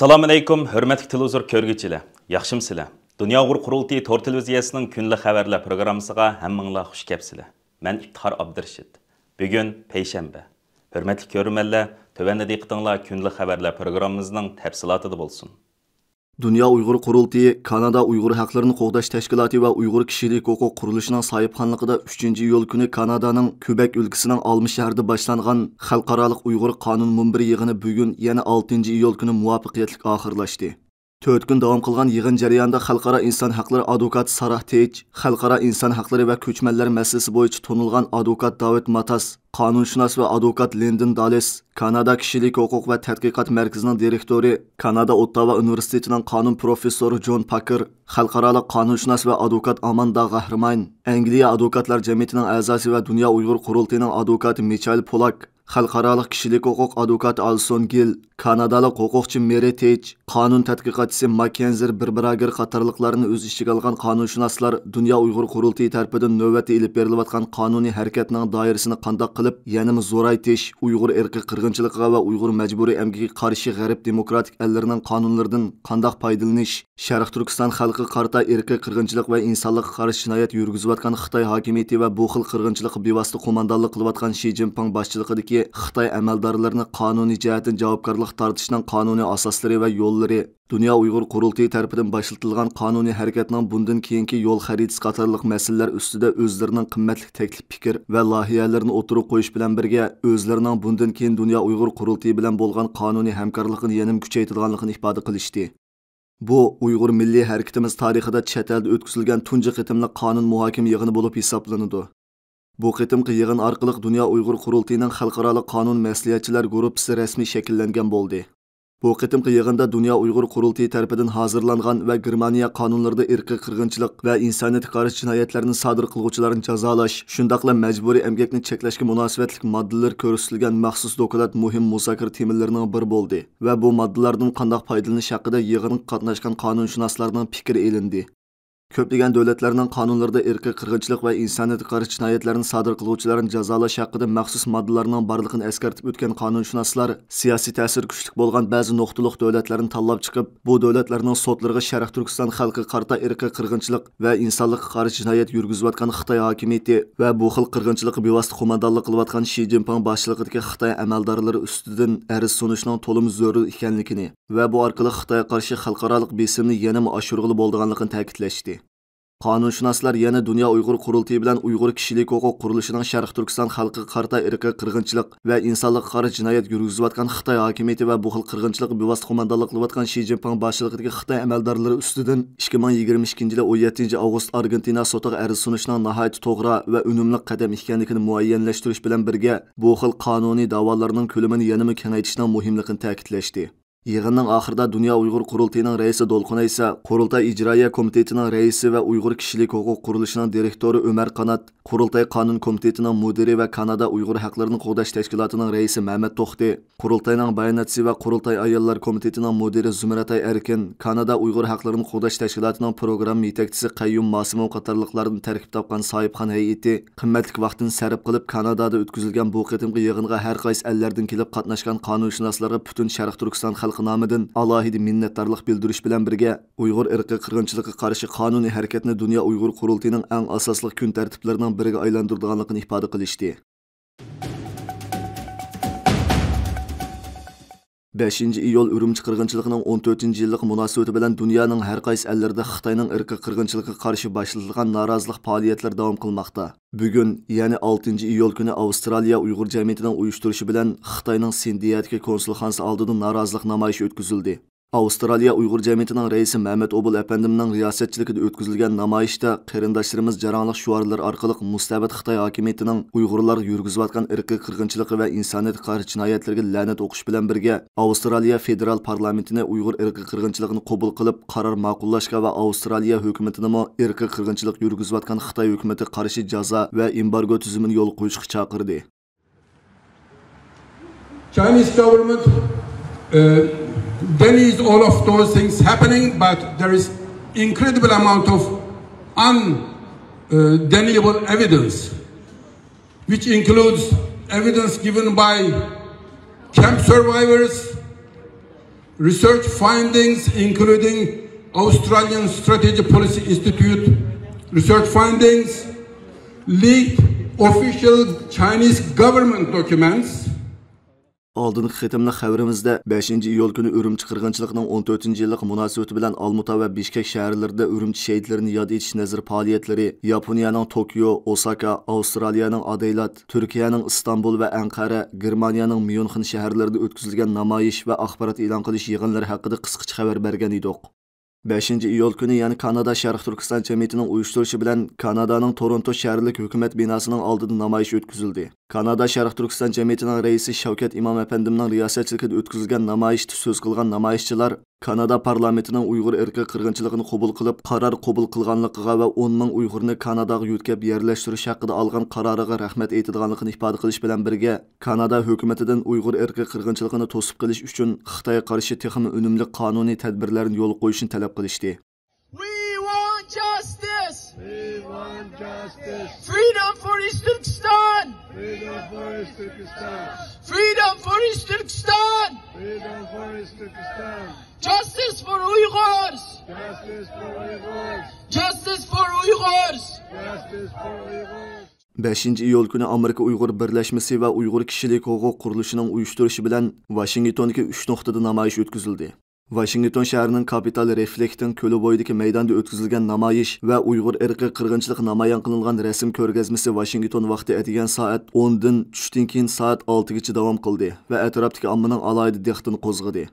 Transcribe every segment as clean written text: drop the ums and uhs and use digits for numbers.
Assalamu alaykum, hörmətli televizor körgüçülər. Yaxşımsızlar? Dünya Uyg'ur Qurultayı tor televiziyasining kunli xabarlar programmasiga hammanglar xush kelibsizlar. Men İftihar Abdurashid. Bugun payshanba. Hörmətli ko'rmanlar, tövəndə diqqətinizlər kunli xabarlar programmamızın təfsilatında bo'lsin. Dünya Uyghur Qurultayı, Kanada Uyghur Haqlarını Qoğdaş Təşkilatı və Uyghur Kişilik Hüquq Quruluşunun sahibxanlığında 3-cü iyul günü Kanada'nın Kübek ülkəsinin almış şəhərdə başlanğan Xalqaralıq Uyghur Qanun Munbiri yığını bugün yəni 6-cı iyul günü muvaffaqiyətli axırlaşdı. 4 gün davam qılğan yığın jarayonida Xalqara İnsan Haqları advokat Sarah Tej, Xalqara İnsan Haqları və Köçmənlər məsələsi boyunca tonulğan advokat David Matas, qanunshunos və advokat Lyndon Dales, Kanada Kişilik Hüquq və Tədqiqat Mərkəzinin direktori, Kanada Ottawa Universitetinin qanun professoru John Packer, Xalqaralıq qanunshunos və advokat Amanda Qahraman, Angliya Advokatlar Cəmiyyətinin əzası və Dünya Uyghur Qurultayının advokatı Michael Polak, Xalqaralıq Kişilik Hüquq advokati Alison Gill, Kanadalıq hüquqçı Mary Tej, qanun tədqiqatçısı Mackenzie Birbirager qatarlıqlarını öz içigə alğan qanunshunoslar Dünya Uyghur Qurultayı tərəfindən növbəti ilib berilayotgan qanuni hərəkətinin dairəsini qandaq qılıb, yəni zoraytish, Uyghur irqi qırğınçılıqqa və Uyghur məcburi əmgəkiga qarşı Qərb demokratik əllərinin qanunlarından qandaq faydalanış, Şərq Türkistan xalqı qarta irqi qırğınçılıq və insanlıqqa qarşı cinayət yürgüzüyotgan Xitay hakimiyyəti və bu xil qırğınçılıqqa bevosita qo'mondonlik qilayotgan Xi Jinping boshchiligidagi Xitay əməldarlarını qanuni cəhətdən javobgarlıq tartışının qanuni asoslari və yo'llari, Dünya Uyghur Qurultayı tərəfindən başlatilgan qanuni hərəkətinin bundan keyinki yo'l xəritəsi qatarlıq məsələlər üstüdə özlərinin qimmatli təklif fikir və layihələrini o'tirib qo'yish bilan birga özlərinin bundan keyin Dünya Uyghur Qurultayı bilan bo'lgan qanuni hamkorlikni yanada kuchaytirganligini ifoda qilishdi. Bu Uyghur milliy harakatimiz tarixida chet elda o'tkazilgan tunji qitimli qonun muhokama yig'ini bo'lib hisoblanadi. Bu qitimqi yig'in orqali Dünya Uyghur Qurultayının xalqaro qonun maslahatchilar guruhi rasmiy shakllangan bo'ldi. Bu qitimqi yig'inda Dünya Uyghur Qurultayı tərəfindən hazırlanğan və Germaniya qanunlarında irqi qırğınçılıq və insaniyyətə qarşı cinayətlərini sodir qılğuchilarni jazolash, shundaqla məcburi əmgəkni cheklashga munosabatlik moddalar ko'rsatilgan maxsus dokument muhim muzokara temalarining biri bo'ldi və bu moddalardan qanday foydalanish haqida yig'inga qatnashgan qanunshunoslarning fikri elindi. Köplеген devletlerinin kanunlarda irqi qırğınçılıq və insaniyyətə qarşı cinayətlərini sodir qılğuchilarni jazolash haqida maxsus moddalarning borligini eskartib o'tgan qanunshunoslar siyosiy ta'sir kuchli bo'lgan ba'zi nuqtaliq davlatlarni tanlab chiqib, bu davlatlarning sotlarga Sharq Turkiston xalqi qarta irqi qirg'inchilik va insonlikqa qarshi jinoyat yurgizayotgan Xitoy hokimiyati va bu xil qirg'inchilikqa bevosita qo'mondonlik qilayotgan Xi Jinping boshchiligidagi Xitoy amaldorlari ustidan ariz sunishning to'lim zarur ekanligini va bu orqali Xitoyga qarshi xalqaro besimni yanada oshirg'ili bo'lganligini ta'kidlashdi. Qanunshunoslar yana Dünya Uyghur Qurultayı bilan Uyghur Kişilik Hüquq Quruluşuning Sharq Turkiston xalqi qarta irqi qirg'inchilik va insonlikqa qarshi jinoyat yurgizayotgan Xitoy hokimiyati va bu xil qirg'inchilik bevosita qo'mondonlik qilayotgan Xi Jinping boshchiligidagi Xitoy amaldorlari ustidan 2022-yil 17-avgust Argentina sotiga ariz sunishning nihoyat to'g'ri va unumli qadam ekanligini muayyanlashtirish bilan birga bu xil qonuniy da'volarning ko'lamini yanada kengaytirishning muhimligini ta'kidlashdi. Yig'inning oxirida Dünya Uyghur Qurultayının raisi Dolquna ise Qurultay İcraiya Komitetining raisi va Uyghur Kişilik Hüquq Quruluşuning direktori Ömer Qanat, Qurultay Qanun Komitetining mudiri va Kanada Uyghur Haqlarini Qo'g'dash Tashkilotining raisi Mehmet To'xti, Qurultayning bayonotchisi va Qurultay ayollar komitetining mudiri Zumratay Erkin, Kanada Uyghur Haqlarini Qo'g'dash Tashkilotining program yetakchisi Qayyum Masimov qatorliqlardan tarkib topgan sohibxon hay'ati qimmatli vaqtini sarf qilib Kanadada o'tkazilgan bu qitimqi yig'inga har qaysi ellardan kelib qatnashgan qanunshunoslarga butun Sharq Turkiston xalqinamidan alohida minnatdorlik bildirish bilan birga Uyg'ur irqi qirg'inchiligiga qarshi qonuniy harakatni Dünya Uyg'ur Qurultayının eng asosli kun tartiblarining biriga aylantirganligini ifoda qilishdi. 5-iyul Urumchi qirg'inchiligining 14-yillik munosabati bilan dunyoning har qaysi ellarida Xitoyning irqi qirg'inchiligiga qarshi boshlatilgan norozilik faoliyatlar davom qilmoqda. Bugun, ya'ni 6-iyul kuni Avstraliya Uyg'ur jamiyatining uyushtirishi bilan Xitoyning Sindiyadagi konsulxonasi oldida norozilik namoyishi o'tkazildi. Avstraliya Uyg'ur jamiyatining raisi Mehmet Obul efendimning riyosatchiligida o'tkazilgan namoyishda qarindoshlarimiz jarangliq shuarlar orqali mustabid Xitoy hokimiyatining Uyg'urlar yurgizayotgan irqiy qirg'inchiligi va insoniyatga qarshi jinoyatlarga la'nat o'qish bilan birga Avstraliya federal parlamentini Uyg'ur irqiy qirg'inchiligini qabul qilib qaror ma'qullashga va Avstraliya hukumatini irqiy qirg'inchilik yurgizayotgan Xitoy hukumati qarshi jazo va embargo tuzumini yo'l qo'yishga chaqirdi. Chinese government denies all of those things happening, but there is incredible amount of undeniable evidence, which includes evidence given by camp survivors, research findings including Australian Strategy Policy Institute research findings, leaked official Chinese government documents. Aldınqı xitimli xəbərimizdə 5 iyul günü Ürümçi qırğınçılığının 14-cü illik münasibəti bilan Almuta və Bişkek şəhərlərində Ürümçi şəhidlərini yad etiş nəzir fəaliyyətləri, Yaponiyanın Tokyo, Osaka, Avstraliyanın Adelaide, Türkiyənin İstanbul və Ankara, Germaniyanın Münxen şəhərlərində ötküzülgən namoyiş və axbarat elan qilish yığınları haqqında qısqacha xəbər bergan idik. 5 iyul günü yani Kanada Şərq Türkistan Cemiyeti'nin uyuşturucu bilen Kanada'nın Toronto şəhərlik hükümet binasının aldığında namoyiş ötküzüldü. Kanada Şərq Türkistan Cemiyeti'nin reisi Şavkat İmam Efendim'nin riyasetçilikdə ötküzülgən namoyishda söz qılğan namoyishchilar Kanada parlamentinin Uyghur erki qırğınçılığını qabul qılıb, qarar qabul qılğanlığına və 10 min Uyghurni Kanadaga yütkəb yerləştirish haqqında alğan qararıga rahmet aytadiganligini ifade qilish bilan birga, Kanada hökumətindən Uyghur erki qırğınçılığını tosib qilish uchun Xitoyga qarshi texmi unumli qonuniy tadbirlarni yo'l qo'yishni talab qilishdi. We want justice. We want justice. Freedom for East Turkestan. Freedom for East Turkestan. Freedom for East Turkestan. Freedom for East Turkestan. Justice for Uyghurs. Justice for Uyghurs. Justice for Uyghurs. Justice for Uyghurs. 5 iyul günü Amerika Uyghur Birleşmesi ve Uyghur Kişilik Hüquq Quruluşunun uyuşturuşu bilan Washingtondagi 3 noktada namoyish ötküzüldü. Washington şəhərinin kapital Reflect'in kölü boyidagi maydonda ötküzülgən namoyish və Uyghur irqi qırğınçılıq namoyon qilingan rasm ko'rgazmasi Washington vaqti etigan saat 10dan tushdan keyin saat 6gacha davom qildi və ətrafdagi ommaning alayida diqqatini qo'zg'adi.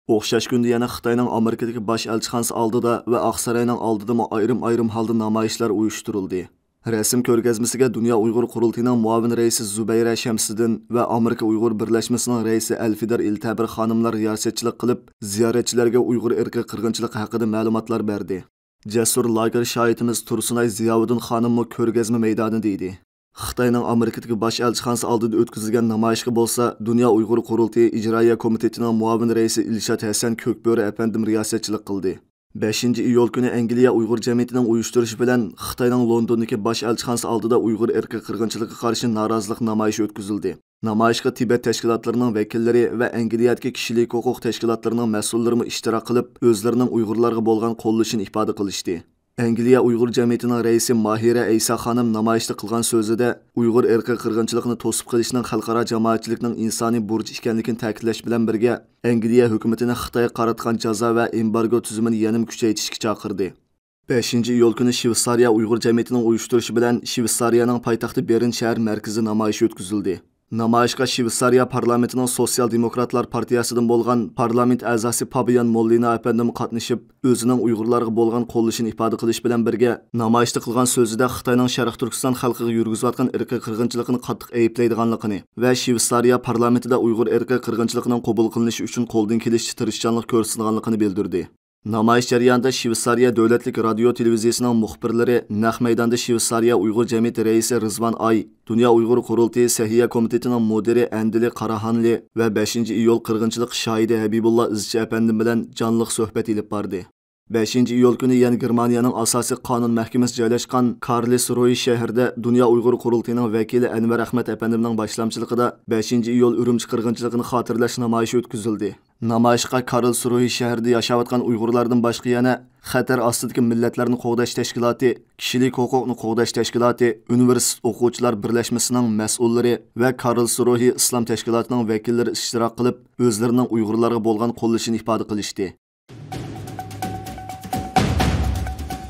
O'xshash kunda yana Xitoyning Amerikadagi bosh elchixonasi oldida va Oqsaroyning oldida ayrim holda namoyishlar uyushtirildi. Rasm ko'rgazmasiga Dünya Uyghur Qurultiyining muavin raisi Zubayra Shamsiddin va Amerika Uyghur Birlashmasining raisi Alfidar Iltabir xonimlar riyosetchilik qilib, ziyoratchilarga Uyghur irqi qirg'inchiligi haqida ma'lumotlar berdi. Jasur lager shohidimiz Tursunay Ziyovuddin xonim ko'rgazma maydonida edi. Xitoyning Amerikadagi bosh elchixonasi oldida o'tkazilgan namoyishga bo'lsa, Dünya Uyghur Qurultiyi ijroiya komitetining muavin raisi Ilshod Hasan Ko'kböre apandim riyosetchilik qildi. 5 iyul günü Angliya Uyghur Cemiyeti'nin uyuşturucu bilen Xitoyning Londondagi bosh elchixonasi oldida Uyghur irqi qirg'inchiligiga qarshi norozilik namoyishi o'tkazildi. Namoyishga Tibet tashkilotlarining vakillari va Angliyadagi kishilik huquq tashkilotlarining mas'ullari ishtirok qilib, o'zlarining Uyg'urlarga bo'lgan qo'llashini ifoda qilishdi. Angliya Uyghur Cemiyeti'nin raisi Mahira Aysa xonim namoyishda qilgan so'zida Uyghur irqi qirg'inchiligini to'sib qilishning xalqaro jamoatchilikning insoniy burchi ekanligini ta'kidlash bilan birga, Angliya hukumatini Xitoyga qaratgan jazo va embargo tuzumini yanada kuchaytirishga chaqirdi. 5 iyul günü Shvetsariya Uyghur Cemiyeti'nin uyuşturucu bilan Shvetsariyaning poytaxti Bern shahar markazi namoyish o'tkazildi. Namoyishga Shvetsariya parlamentinin Sosyal Demokratlar partiyasidan bo'lgan parlament a'zosi Pabian Mollina apandim qatnashib, o'zining Uyg'urlarga bo'lgan qo'llashini ifoda qilish bilan birga, namoyishda qilgan so'zida Xitoyning Sharq Turkiston xalqiga yurgizayotgan irqiy qirg'inchilikni qattiq ayiblaydiganligini va Shvetsariya parlamentida Uyg'ur irqiy qirg'inchiligining qabul qilinishi uchun qo'ldan kelishcha tirishchanlik ko'rsatganligini bildirdi. Namoyish jarayonida Shvetsariya davlatlik radio televiziyasining muxbirlari naq maydonda Shvetsariya Uyg'ur jamiyati raisi Rizvan Ay, Dünya Uyg'ur Qurultiyi Sahiya komitetining mudiri Andili Qaraxonli va 5 iyul qirg'inchilik shohidi Habibullah Izchi apandim bilan jonliq suhbat ilib bordi. 5 iyul günü yani Germaniyaning asosiy qonun mahkamasi joylashgan Karlsruhe shahrida Dünya Uyg'ur Qurultiyining vakili Anvar Ahmad apandimning boshlamchiligida 5 iyul Ürümçi qirg'inchiligini xotirlash namoyishi o'tkazildi. Namoyishga Karlsruhe shahrida yashayotgan Uyg'urlardan boshqa yana xatar ostidagi millatlarni qo'g'dash tashkiloti, kishilik huquqni qo'g'dash tashkiloti, universitet o'quvchilar birlashmasining mas'ullari va Karlsruhe islom tashkilotining vakillari ishtirok qilib, o'zlarining Uyg'urlarga bo'lgan qo'llashini ifoda qilishdi.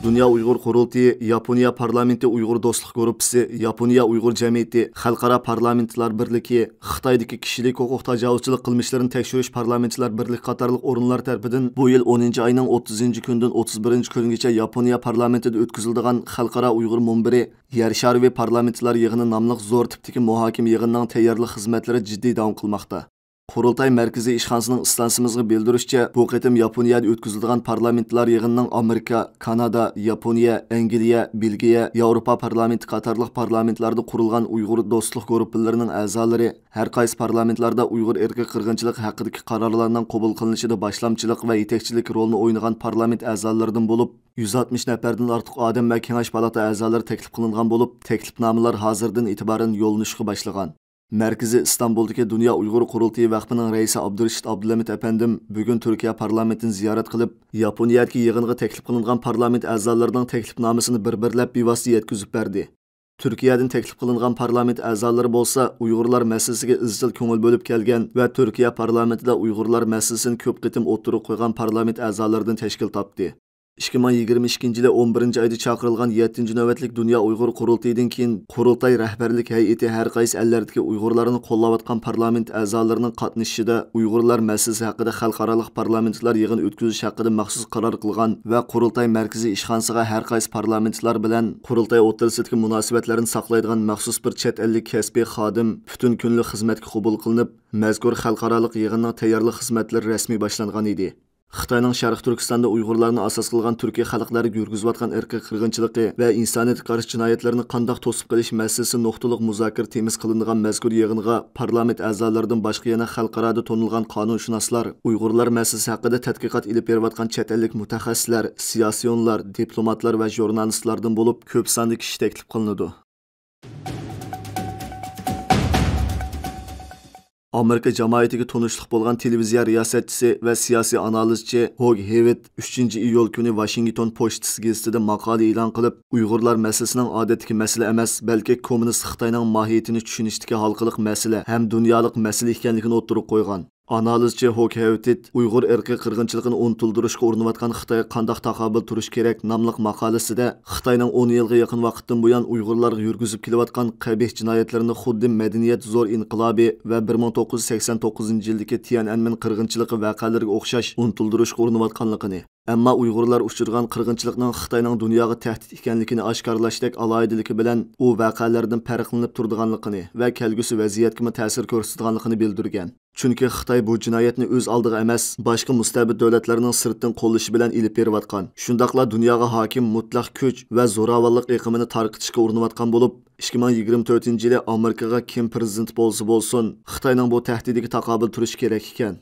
Dünya Uyghur Qurultiyi, Yaponiya Parlamenti Uyghur Dostluq Gruppasi, Yaponiya Uyghur Cemiyeti, Xalqaro Parlamentlar Birligi, Xitoydagi kishilik huquq tajovuzchilik qilmishlarini tekshirish parlamentlar birligi qatorliq o'rinlar tarafidan bu yil 10-oyning 30-kundan 31-kungacha Yaponiya parlamentida o'tkaziladigan Xalqaro Uyg'ur munbiri Yer shari parlamentlar yig'ini nomli zo'r tipdagi muhokama yig'inining tayyorlik xizmatlari jiddiy davom qilmoqda. Qurultay Mərkəzi İşxanasının istansimizə bildirişçə, bu qitim Yaponiyada ötküzüldiğən parlamentlar yığınının Amerika, Kanada, Yaponiya, Angliya, Belgiya, Avropa parlamenti qatarlıq parlamentlarda qurulğan Uyğur dostluq qruplarının əzaları hər qaysı parlamentlarda Uyğur irqi qırğınçılıq haqqındakı qararlardan qəbul qılınışında başlamçılıq və yetekçilik rolunu oynayan parlament əzalarından olub, 160 nəfərdən artıq adam və kengaş palata əzaları təklif qılınğan olub, təklifnamələr hazırdan etibarən yollanışqa başlagan. Merkezi İstanbul'daki Dünya Uyghur Qurultayı Vakfı'nın reisi Abdurashid Abdulhamid efendim bugün Türkiye parlamentini ziyaret kılıp, Yaponiyadagi yig'inga teklif qilingan parlament a'zolarining teklifnomasini bir-birlab bevosita yetkazib berdi. Türkiye'den teklif qilingan parlament a'zolari bo'lsa, Uyg'urlar masalasiga izchil ko'ngil bo'lib kelgan va Türkiye parlamentida Uyg'urlar masalasini ko'p qitim o'tirib qo'ygan parlament a'zolaridan tashkil topdi. 2022 yili 11 oyda chaqirilgan 7 navbatlik Dünya Uyg'ur Qurultayidan keyin Qurultay rahbarlik hay'ati har qaysi ellardagi Uyg'urlarni qo'llayotgan parlament a'zolarining qatnashishida Uyg'urlar masalasi haqida xalqaro parlamentlar yig'in o'tkazish haqida maxsus qaror qilgan va Qurultay markaziy ishxonasiga har qaysi parlamentlar bilan Qurultay o'rtasidagi munosabatlarni saqlaydigan maxsus bir chet ellik kasbiy xodim butun kunlik xizmatga qabul qilinib, mazkur xalqaro yig'inning tayyorlik xizmatlari rasmiy boshlangan edi. Xitoyning Sharq Turkistonda Uyg'urlarni asos qilgan Turkiya xalqlari yurgizayotgan irqiy qirg'inchiligi va insoniyatga qarshi jinoyatlarni qanday to'sib qilish masalasi nuqtaliq muzokara temiz qilingan mazkur yig'inga parlament a'zolaridan boshqa yana xalqaroda tonilgan qonunshunoslar, Uyg'urlar masalasi haqida tadqiqot ilib berayotgan chet ellik mutaxassislar, siyosiyonlar, diplomatlar va jurnalistlardan bo'lib ko'p sonli kishi taklif qilinadi. Amerika jamoatiga tunishliq bo'lgan televiziya riyosatchisi va siyosiy analizchi Hog Hewitt 3-iyul kuni Washington pochtasi gazetida maqola e'lon qilib, Uyg'urlar masalasining odatdagi masala emas, balki kommunist Xitoyning mohiyatini tushunishdagi xalqiliq masala ham dunyolik masala ekanligini o'tirib qo'ygan. Analizchi Hog Hewitt Uyg'ur irqiy qirg'inchiligini unutildirishga urinayotgan Xitoyga qanday taqobil turish kerak nomli maqolasida Xitoyning 10 yilga yaqin vaqtdan buyon Uyg'urlarga yurgizib kelayotgan qabih jinoyatlarini xuddi madaniyat zo'r inqilobi va 1989-yildagi Tiananmen qirg'inchiligi voqealariga o'xshash unutildirishga urinayotganligini, ammo Uyg'urlar uchirgan qirg'inchilikning Xitoyning dunyoga tahdid ekanligini oshkorlashdek alohidaligi bilan u voqealardan farqlanib turganligini va kelgusi vaziyatga ta'sir ko'rsatganligini bildirgan. Chunki Xitoy bu jinoyatni o'z oldiga emas, boshqa mustabid davlatlarning sirtdan qo'llashi bilan ilib berayotgan. Shundaqla dunyoga hokim mutlaq kuch va zo'ravonlik iqimini tarqitishga urinayotgan bo'lib, 2024-yili Amerikaga kim prezident bo'lsa bo'lsin, Xitoyning bu tahdidiga taqobil turish kerak ekan.